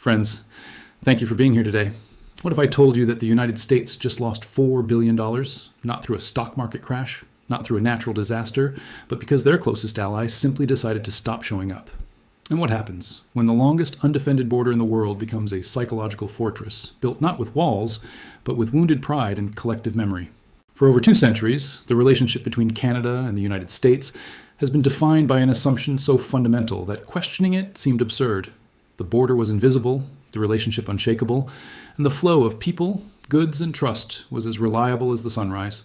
Friends, thank you for being here today. What if I told you that the United States just lost $4 billion, not through a stock market crash, not through a natural disaster, but because their closest allies simply decided to stop showing up? And what happens when the longest undefended border in the world becomes a psychological fortress, built not with walls, but with wounded pride and collective memory? For over 2 centuries, the relationship between Canada and the United States has been defined by an assumption so fundamental that questioning it seemed absurd. The border was invisible, the relationship unshakable, and the flow of people, goods, and trust was as reliable as the sunrise.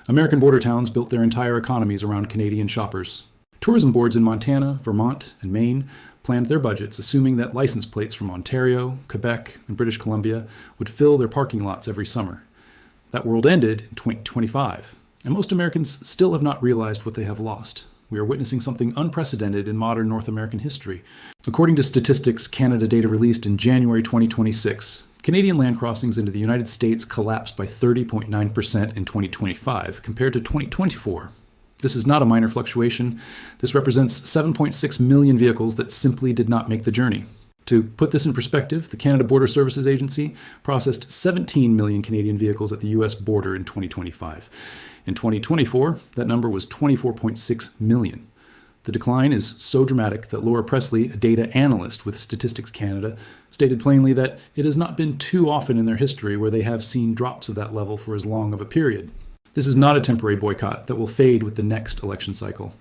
American border towns built their entire economies around Canadian shoppers. Tourism boards in Montana, Vermont, and Maine planned their budgets assuming that license plates from Ontario, Quebec, and British Columbia would fill their parking lots every summer. That world ended in 2025, and most Americans still have not realized what they have lost. We are witnessing something unprecedented in modern North American history. According to Statistics Canada data released in January 2026, Canadian land crossings into the United States collapsed by 30.9% in 2025 compared to 2024. This is not a minor fluctuation. This represents 7.6 million vehicles that simply did not make the journey. To put this in perspective, the Canada Border Services Agency processed 17 million Canadian vehicles at the U.S. border in 2025. In 2024, that number was 24.6 million. The decline is so dramatic that Laura Presley, a data analyst with Statistics Canada, stated plainly that it has not been too often in their history where they have seen drops of that level for as long of a period. This is not a temporary boycott that will fade with the next election cycle.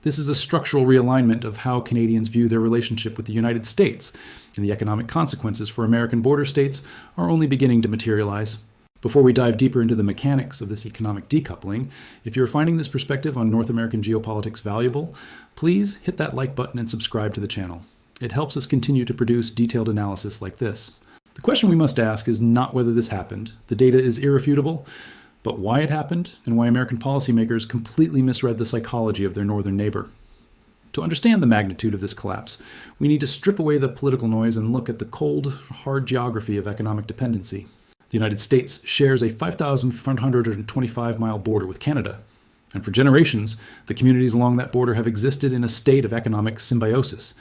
This is a structural realignment of how Canadians view their relationship with the United States, and the economic consequences for American border states are only beginning to materialize. Before we dive deeper into the mechanics of this economic decoupling, if you're finding this perspective on North American geopolitics valuable, please hit that like button and subscribe to the channel. It helps us continue to produce detailed analysis like this. The question we must ask is not whether this happened. The data is irrefutable, but why it happened and why American policymakers completely misread the psychology of their northern neighbor. To understand the magnitude of this collapse, we need to strip away the political noise and look at the cold, hard geography of economic dependency. The United States shares a 5,525-mile border with Canada, and for generations, the communities along that border have existed in a state of economic symbiosis.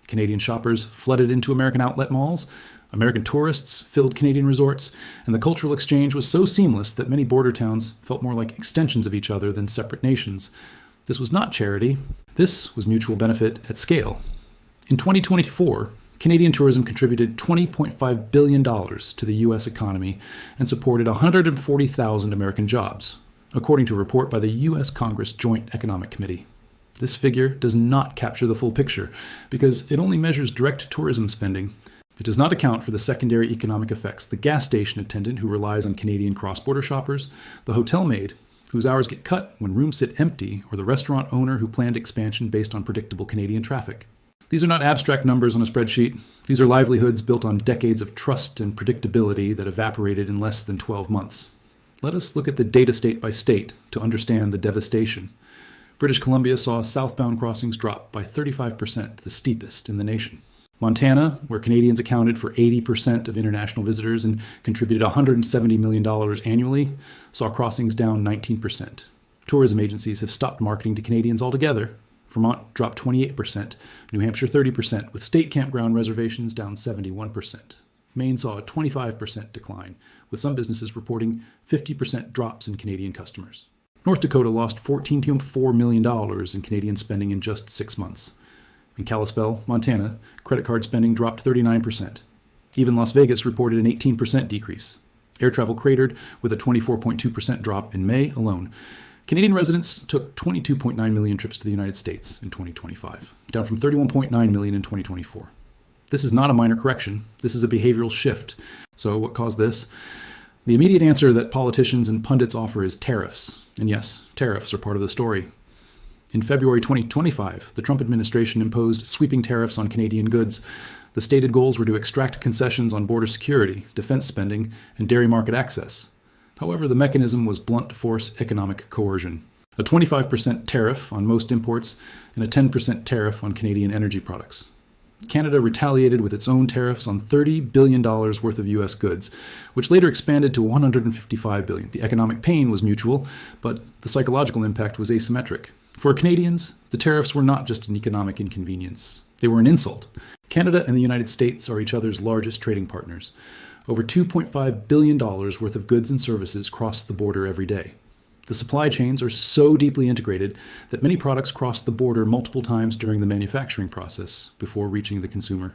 Canadian shoppers flooded into American outlet malls, American tourists filled Canadian resorts, and the cultural exchange was so seamless that many border towns felt more like extensions of each other than separate nations. This was not charity. This was mutual benefit at scale. In 2024, Canadian tourism contributed $20.5 billion to the U.S. economy and supported 140,000 American jobs, according to a report by the U.S. Congress Joint Economic Committee. This figure does not capture the full picture because it only measures direct tourism spending. It does not account for the secondary economic effects: the gas station attendant who relies on Canadian cross-border shoppers, the hotel maid whose hours get cut when rooms sit empty, or the restaurant owner who planned expansion based on predictable Canadian traffic. These are not abstract numbers on a spreadsheet. These are livelihoods built on decades of trust and predictability that evaporated in less than 12 months. Let us look at the data state by state to understand the devastation. British Columbia saw southbound crossings drop by 35%, the steepest in the nation. Montana, where Canadians accounted for 80% of international visitors and contributed $170 million annually, saw crossings down 19%. Tourism agencies have stopped marketing to Canadians altogether. Vermont dropped 28%, New Hampshire 30%, with state campground reservations down 71%. Maine saw a 25% decline, with some businesses reporting 50% drops in Canadian customers. North Dakota lost $14.4 million in Canadian spending in just 6 months. In Kalispell, Montana, credit card spending dropped 39%. Even Las Vegas reported an 18% decrease. Air travel cratered with a 24.2% drop in May alone. Canadian residents took 22.9 million trips to the United States in 2025, down from 31.9 million in 2024. This is not a minor correction. This is a behavioral shift. So what caused this? The immediate answer that politicians and pundits offer is tariffs. And yes, tariffs are part of the story. In February 2025, the Trump administration imposed sweeping tariffs on Canadian goods. The stated goals were to extract concessions on border security, defense spending, and dairy market access. However, the mechanism was blunt force economic coercion. A 25% tariff on most imports and a 10% tariff on Canadian energy products. Canada retaliated with its own tariffs on $30 billion worth of U.S. goods, which later expanded to $155 billion. The economic pain was mutual, but the psychological impact was asymmetric. For Canadians, the tariffs were not just an economic inconvenience. They were an insult. Canada and the United States are each other's largest trading partners. Over $2.5 billion worth of goods and services cross the border every day. The supply chains are so deeply integrated that many products cross the border multiple times during the manufacturing process before reaching the consumer.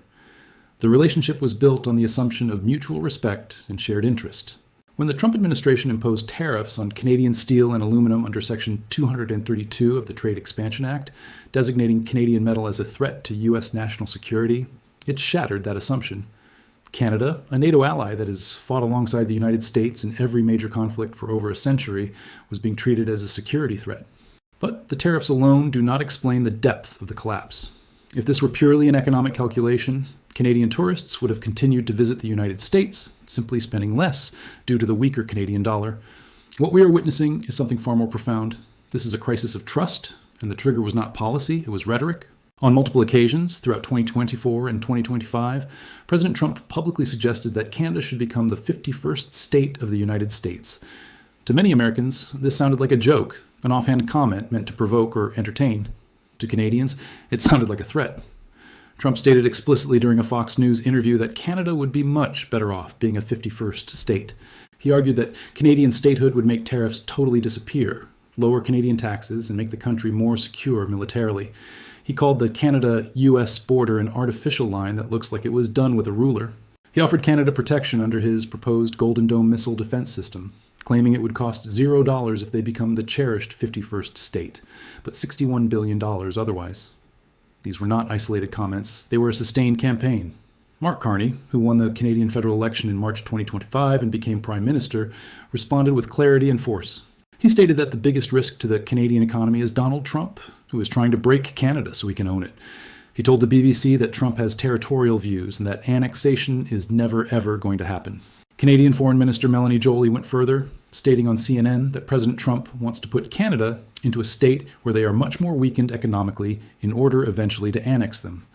The relationship was built on the assumption of mutual respect and shared interest. When the Trump administration imposed tariffs on Canadian steel and aluminum under Section 232 of the Trade Expansion Act, designating Canadian metal as a threat to U.S. national security, it shattered that assumption. Canada, a NATO ally that has fought alongside the United States in every major conflict for over a century, was being treated as a security threat. But the tariffs alone do not explain the depth of the collapse. If this were purely an economic calculation, Canadian tourists would have continued to visit the United States, simply spending less due to the weaker Canadian dollar. What we are witnessing is something far more profound. This is a crisis of trust, and the trigger was not policy, it was rhetoric. On multiple occasions, throughout 2024 and 2025, President Trump publicly suggested that Canada should become the 51st state of the United States. To many Americans, this sounded like a joke, an offhand comment meant to provoke or entertain. To Canadians, it sounded like a threat. Trump stated explicitly during a Fox News interview that Canada would be much better off being a 51st state. He argued that Canadian statehood would make tariffs totally disappear, lower Canadian taxes, and make the country more secure militarily. He called the Canada-US border an artificial line that looks like it was done with a ruler. He offered Canada protection under his proposed Golden Dome missile defense system, claiming it would cost $0 if they become the cherished 51st state, but $61 billion otherwise. These were not isolated comments. They were a sustained campaign. Mark Carney, who won the Canadian federal election in March 2025 and became Prime Minister, responded with clarity and force. He stated that the biggest risk to the Canadian economy is Donald Trump, who is trying to break Canada so he can own it. He told the BBC that Trump has territorial views and that annexation is never ever going to happen. Canadian Foreign Minister Melanie Joly went further, stating on CNN that President Trump wants to put Canada into a state where they are much more weakened economically in order eventually to annex them.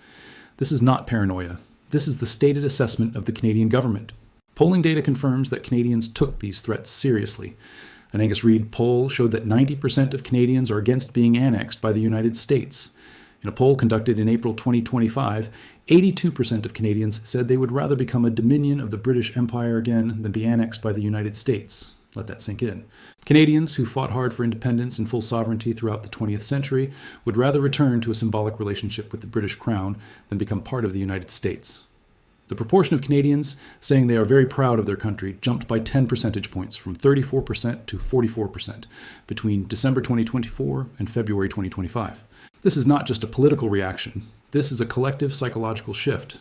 This is not paranoia. This is the stated assessment of the Canadian government. Polling data confirms that Canadians took these threats seriously. An Angus Reid poll showed that 90% of Canadians are against being annexed by the United States. In a poll conducted in April 2025, 82% of Canadians said they would rather become a dominion of the British Empire again than be annexed by the United States. Let that sink in. Canadians who fought hard for independence and full sovereignty throughout the 20th century would rather return to a symbolic relationship with the British Crown than become part of the United States. The proportion of Canadians saying they are very proud of their country jumped by 10 percentage points from 34% to 44% between December 2024 and February 2025. This is not just a political reaction. This is a collective psychological shift.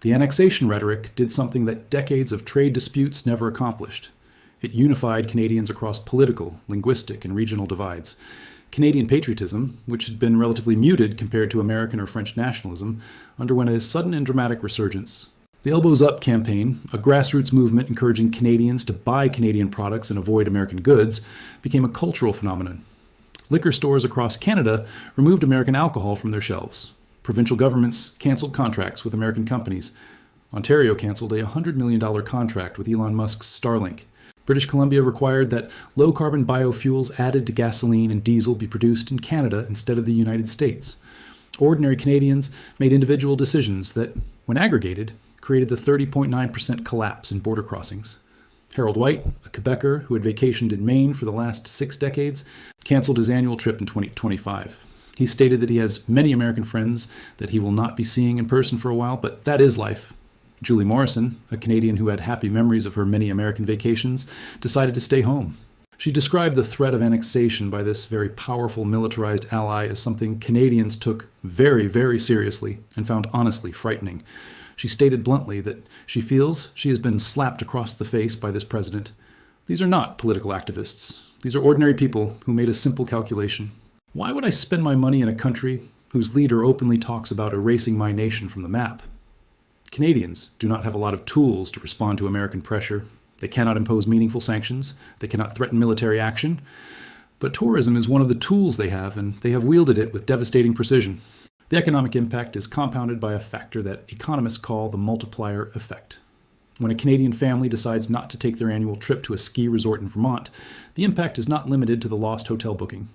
The annexation rhetoric did something that decades of trade disputes never accomplished. It unified Canadians across political, linguistic, and regional divides. Canadian patriotism, which had been relatively muted compared to American or French nationalism, underwent a sudden and dramatic resurgence. The Elbows Up campaign, a grassroots movement encouraging Canadians to buy Canadian products and avoid American goods, became a cultural phenomenon. Liquor stores across Canada removed American alcohol from their shelves. Provincial governments canceled contracts with American companies. Ontario canceled a $100 million contract with Elon Musk's Starlink. British Columbia required that low-carbon biofuels added to gasoline and diesel be produced in Canada instead of the United States. Ordinary Canadians made individual decisions that, when aggregated, created the 30.9% collapse in border crossings. Harold White, a Quebecer who had vacationed in Maine for the last 6 decades, canceled his annual trip in 2025. He stated that he has many American friends that he will not be seeing in person for a while, but that is life. Julie Morrison, a Canadian who had happy memories of her many American vacations, decided to stay home. She described the threat of annexation by this very powerful militarized ally as something Canadians took very, very seriously and found honestly frightening. She stated bluntly that she feels she has been slapped across the face by this president. These are not political activists. These are ordinary people who made a simple calculation. Why would I spend my money in a country whose leader openly talks about erasing my nation from the map? Canadians do not have a lot of tools to respond to American pressure. They cannot impose meaningful sanctions. They cannot threaten military action. But tourism is one of the tools they have, and they have wielded it with devastating precision. The economic impact is compounded by a factor that economists call the multiplier effect. When a Canadian family decides not to take their annual trip to a ski resort in Vermont, the impact is not limited to the lost hotel booking.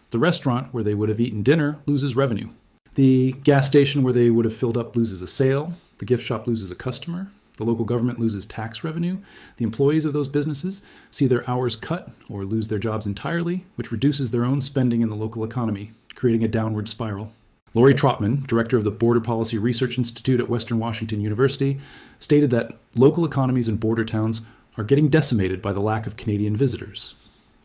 The restaurant where they would have eaten dinner loses revenue. The gas station where they would have filled up loses a sale. The gift shop loses a customer. The local government loses tax revenue. The employees of those businesses see their hours cut or lose their jobs entirely, which reduces their own spending in the local economy, creating a downward spiral. Lori Trotman, director of the Border Policy Research Institute at Western Washington University, stated that local economies in border towns are getting decimated by the lack of Canadian visitors.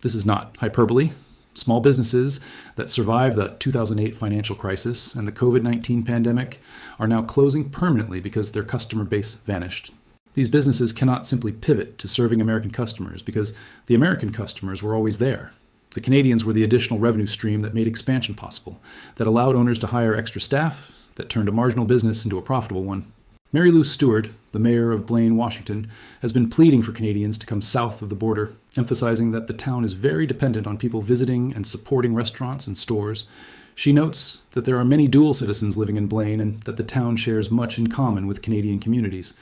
This is not hyperbole. Small businesses that survived the 2008 financial crisis and the COVID-19 pandemic are now closing permanently because their customer base vanished. These businesses cannot simply pivot to serving American customers because the American customers were always there. The Canadians were the additional revenue stream that made expansion possible, that allowed owners to hire extra staff, that turned a marginal business into a profitable one. Mary Lou Stewart, the mayor of Blaine, Washington, has been pleading for Canadians to come south of the border, emphasizing that the town is very dependent on people visiting and supporting restaurants and stores. She notes that there are many dual citizens living in Blaine and that the town shares much in common with Canadian communities.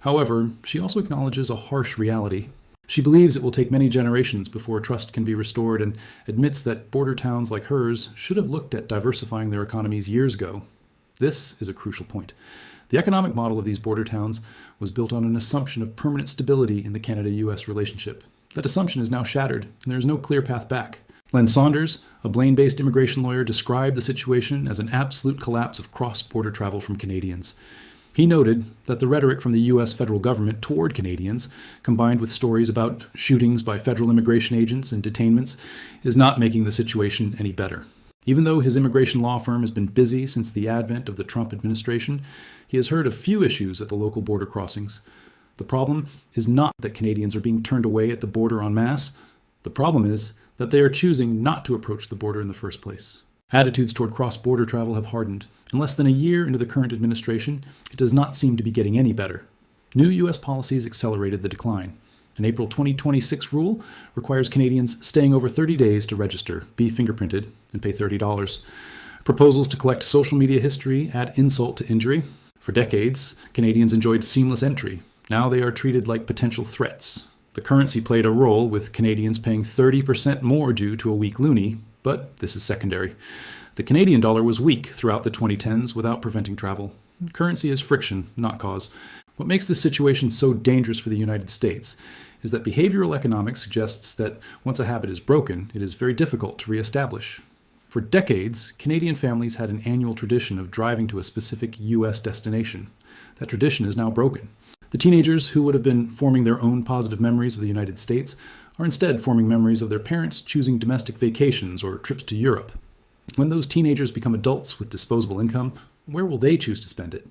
However, she also acknowledges a harsh reality. She believes it will take many generations before trust can be restored and admits that border towns like hers should have looked at diversifying their economies years ago. This is a crucial point. The economic model of these border towns was built on an assumption of permanent stability in the Canada-US relationship. That assumption is now shattered, and there is no clear path back. Len Saunders, a Blaine-based immigration lawyer, described the situation as an absolute collapse of cross-border travel from Canadians. He noted that the rhetoric from the U.S. federal government toward Canadians, combined with stories about shootings by federal immigration agents and detainments, is not making the situation any better. Even though his immigration law firm has been busy since the advent of the Trump administration, he has heard of few issues at the local border crossings. The problem is not that Canadians are being turned away at the border en masse. The problem is that they are choosing not to approach the border in the first place. Attitudes toward cross-border travel have hardened. In less than a year into the current administration, it does not seem to be getting any better. New U.S. policies accelerated the decline. An April 2026 rule requires Canadians staying over 30 days to register, be fingerprinted, and pay $30. Proposals to collect social media history add insult to injury. For decades, Canadians enjoyed seamless entry. Now they are treated like potential threats. The currency played a role, with Canadians paying 30% more due to a weak loonie, but this is secondary. The Canadian dollar was weak throughout the 2010s without preventing travel. Currency is friction, not cause. What makes this situation so dangerous for the United States is that behavioral economics suggests that once a habit is broken, it is very difficult to reestablish. For decades, Canadian families had an annual tradition of driving to a specific U.S. destination. That tradition is now broken. The teenagers who would have been forming their own positive memories of the United States are instead forming memories of their parents choosing domestic vacations or trips to Europe. When those teenagers become adults with disposable income, where will they choose to spend it?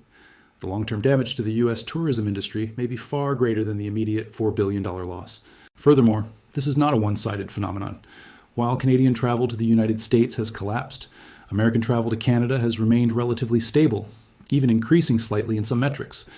The long-term damage to the U.S. tourism industry may be far greater than the immediate $4 billion loss. Furthermore, this is not a one-sided phenomenon. While Canadian travel to the United States has collapsed, American travel to Canada has remained relatively stable, even increasing slightly in some metrics.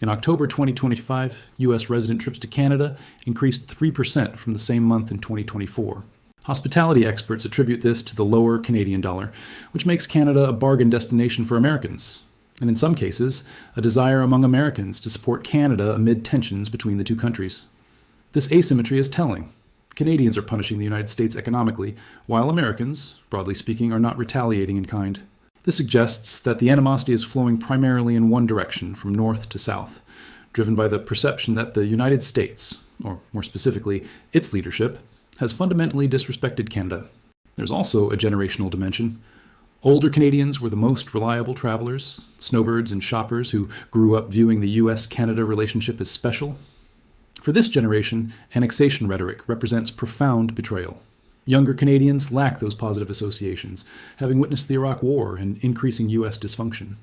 In October 2025, U.S. resident trips to Canada increased 3% from the same month in 2024. Hospitality experts attribute this to the lower Canadian dollar, which makes Canada a bargain destination for Americans, and in some cases, a desire among Americans to support Canada amid tensions between the two countries. This asymmetry is telling. Canadians are punishing the United States economically, while Americans, broadly speaking, are not retaliating in kind. This suggests that the animosity is flowing primarily in one direction, from north to south, driven by the perception that the United States, or more specifically, its leadership, has fundamentally disrespected Canada. There's also a generational dimension. Older Canadians were the most reliable travelers, snowbirds and shoppers who grew up viewing the U.S.-Canada relationship as special. For this generation, annexation rhetoric represents profound betrayal. Younger Canadians lack those positive associations, having witnessed the Iraq War and increasing U.S. dysfunction.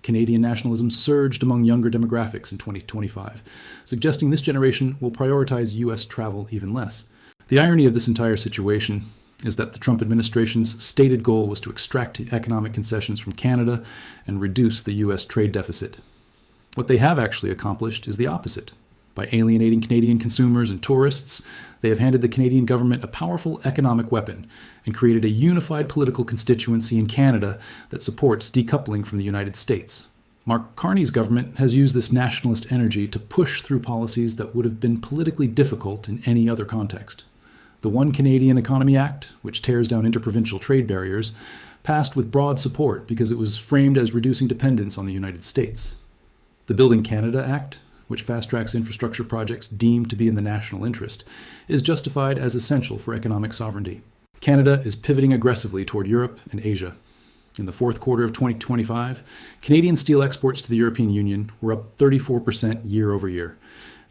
Canadian nationalism surged among younger demographics in 2025, suggesting this generation will prioritize U.S. travel even less. The irony of this entire situation is that the Trump administration's stated goal was to extract economic concessions from Canada and reduce the U.S. trade deficit. What they have actually accomplished is the opposite. By alienating Canadian consumers and tourists, they have handed the Canadian government a powerful economic weapon and created a unified political constituency in Canada that supports decoupling from the United States. Mark Carney's government has used this nationalist energy to push through policies that would have been politically difficult in any other context. The One Canadian Economy Act, which tears down interprovincial trade barriers, passed with broad support because it was framed as reducing dependence on the United States. The Building Canada Act, which fast-tracks infrastructure projects deemed to be in the national interest, is justified as essential for economic sovereignty. Canada is pivoting aggressively toward Europe and Asia. In the fourth quarter of 2025, Canadian steel exports to the European Union were up 34% year over year.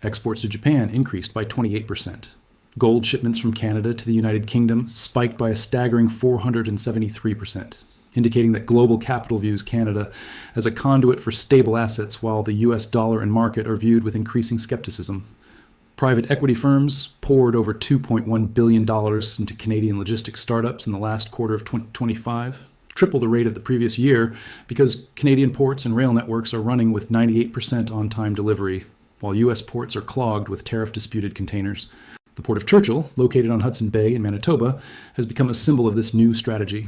Exports to Japan increased by 28%. Gold shipments from Canada to the United Kingdom spiked by a staggering 473%, indicating that global capital views Canada as a conduit for stable assets while the US dollar and market are viewed with increasing skepticism. Private equity firms poured over $2.1 billion into Canadian logistics startups in the last quarter of 2025, triple the rate of the previous year because Canadian ports and rail networks are running with 98% on-time delivery, while US ports are clogged with tariff-disputed containers. The Port of Churchill, located on Hudson Bay in Manitoba, has become a symbol of this new strategy.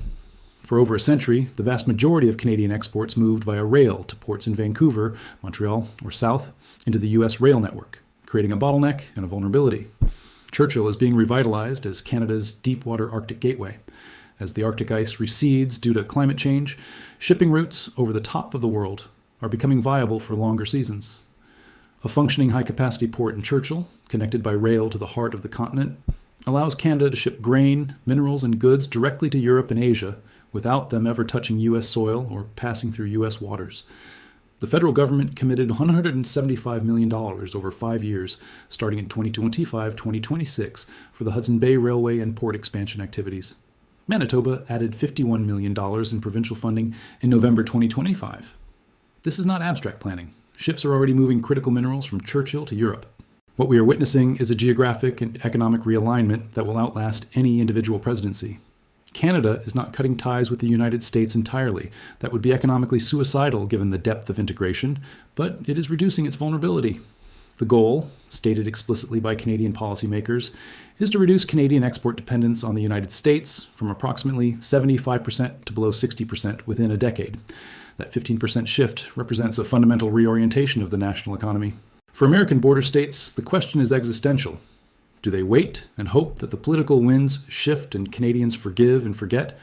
For over a century, the vast majority of Canadian exports moved via rail to ports in Vancouver, Montreal, or south into the US rail network, creating a bottleneck and a vulnerability. Churchill is being revitalized as Canada's deep-water Arctic gateway. As the Arctic ice recedes due to climate change, shipping routes over the top of the world are becoming viable for longer seasons. A functioning high-capacity port in Churchill, connected by rail to the heart of the continent, allows Canada to ship grain, minerals, and goods directly to Europe and Asia without them ever touching U.S. soil or passing through U.S. waters. The federal government committed $175 million over 5 years, starting in 2025-2026, for the Hudson Bay Railway and port expansion activities. Manitoba added $51 million in provincial funding in November 2025. This is not abstract planning. Ships are already moving critical minerals from Churchill to Europe. What we are witnessing is a geographic and economic realignment that will outlast any individual presidency. Canada is not cutting ties with the United States entirely. That would be economically suicidal given the depth of integration, but it is reducing its vulnerability. The goal, stated explicitly by Canadian policymakers, is to reduce Canadian export dependence on the United States from approximately 75% to below 60% within a decade. That 15% shift represents a fundamental reorientation of the national economy. For American border states, the question is existential. Do they wait and hope that the political winds shift and Canadians forgive and forget?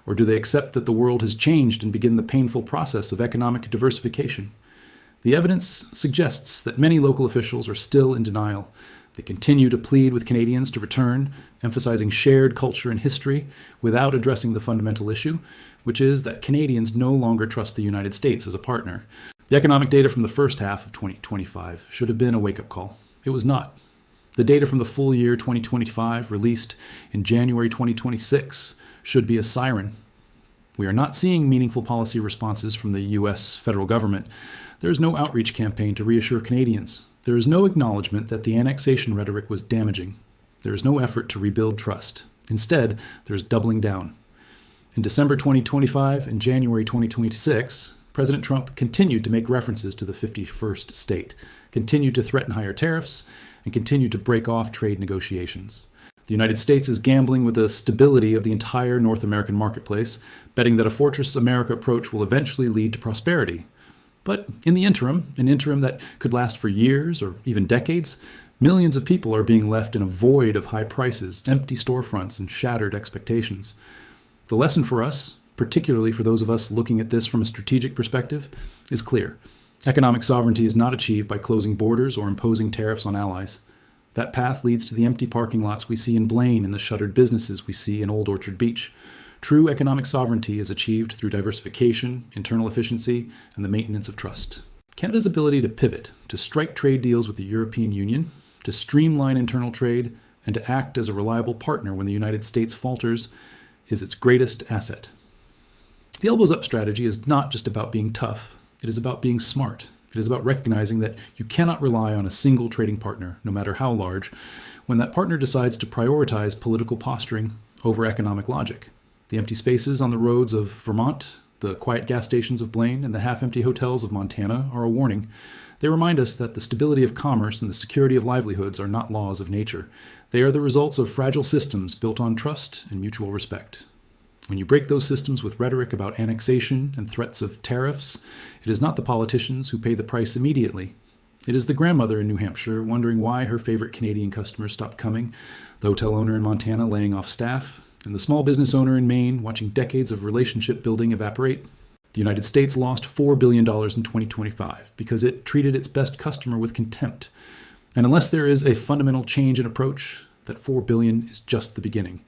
Or do they accept that the world has changed and begin the painful process of economic diversification? The evidence suggests that many local officials are still in denial. They continue to plead with Canadians to return, emphasizing shared culture and history without addressing the fundamental issue, which is that Canadians no longer trust the United States as a partner. The economic data from the first half of 2025 should have been a wake-up call. It was not. The data from the full year 2025, released in January 2026, should be a siren. We are not seeing meaningful policy responses from the U.S. federal government. There is no outreach campaign to reassure Canadians. There is no acknowledgement that the annexation rhetoric was damaging. There is no effort to rebuild trust. Instead, there is doubling down. In December 2025 and January 2026, President Trump continued to make references to the 51st state, continued to threaten higher tariffs, and continued to break off trade negotiations. The United States is gambling with the stability of the entire North American marketplace, betting that a Fortress America approach will eventually lead to prosperity. But in the interim, an interim that could last for years or even decades, millions of people are being left in a void of high prices, empty storefronts, and shattered expectations. The lesson for us, particularly for those of us looking at this from a strategic perspective, is clear. Economic sovereignty is not achieved by closing borders or imposing tariffs on allies. That path leads to the empty parking lots we see in Blaine and the shuttered businesses we see in Old Orchard Beach. True economic sovereignty is achieved through diversification, internal efficiency, and the maintenance of trust. Canada's ability to pivot, to strike trade deals with the European Union, to streamline internal trade, and to act as a reliable partner when the United States falters is its greatest asset. The elbows up strategy is not just about being tough. It is about being smart. It is about recognizing that you cannot rely on a single trading partner, no matter how large, when that partner decides to prioritize political posturing over economic logic. The empty spaces on the roads of Vermont, the quiet gas stations of Blaine, and the half-empty hotels of Montana are a warning. They remind us that the stability of commerce and the security of livelihoods are not laws of nature. They are the results of fragile systems built on trust and mutual respect. When you break those systems with rhetoric about annexation and threats of tariffs, it is not the politicians who pay the price immediately. It is the grandmother in New Hampshire wondering why her favorite Canadian customers stopped coming, the hotel owner in Montana laying off staff, and the small business owner in Maine watching decades of relationship building evaporate. The United States lost $4 billion in 2025 because it treated its best customer with contempt. And unless there is a fundamental change in approach, that $4 billion is just the beginning.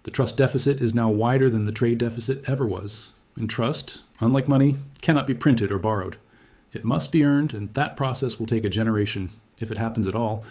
The trust deficit is now wider than the trade deficit ever was. And trust, unlike money, cannot be printed or borrowed. It must be earned, and that process will take a generation, if it happens at all.